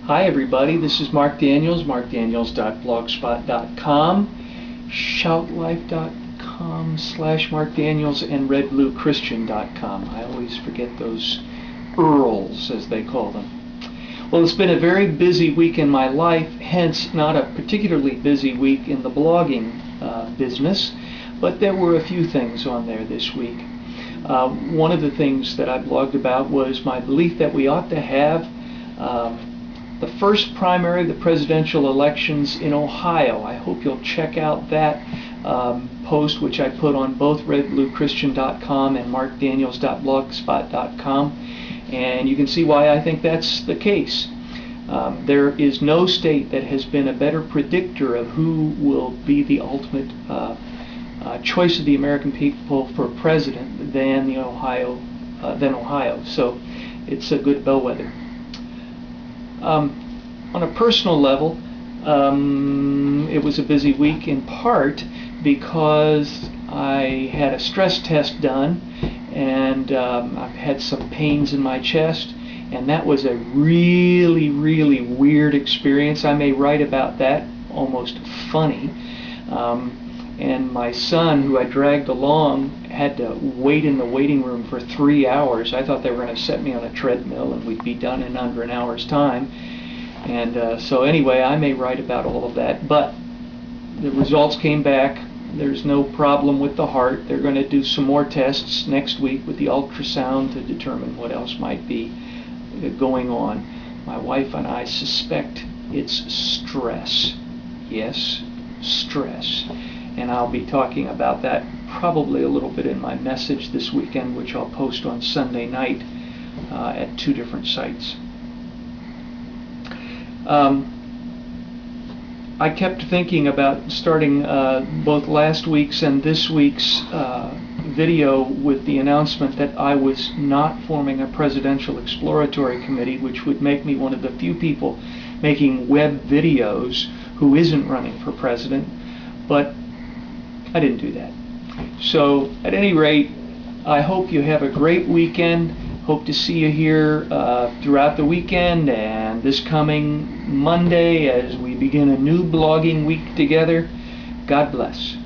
Hi everybody, this is Mark Daniels, markdaniels.blogspot.com, shoutlife.com/markdaniels, and redbluechristian.com. I always forget those URLs, as they call them. Well, it's been a very busy week in my life, hence not a particularly busy week in the blogging business, but there were a few things on there this week. One of the things that I blogged about was my belief that we ought to have the first primary of the presidential elections in Ohio. I hope you'll check out that post, which I put on both redbluechristian.com and markdaniels.blogspot.com, and you can see why I think that's the case. There is no state that has been a better predictor of who will be the ultimate choice of the American people for president than Ohio. So it's a good bellwether. On a personal level, it was a busy week, in part because I had a stress test done, and I've had some pains in my chest, and that was a really weird experience. I may write about that, almost funny. And my son, who I dragged along, had to wait in the waiting room for 3 hours. I thought they were going to set me on a treadmill and we'd be done in under an hour's time. And so anyway, I may write about all of that. But the results came back. There's no problem with the heart. They're going to do some more tests next week with the ultrasound to determine what else might be going on. My wife and I suspect it's stress. Yes, stress. And I'll be talking about that probably a little bit in my message this weekend, which I'll post on Sunday night at 2 different sites. I kept thinking about starting both last week's and this week's video with the announcement that I was not forming a presidential exploratory committee, which would make me one of the few people making web videos who isn't running for president. But I didn't do that. So at any rate, I hope you have a great weekend. Hope to see you here throughout the weekend and this coming Monday as we begin a new blogging week together. God bless.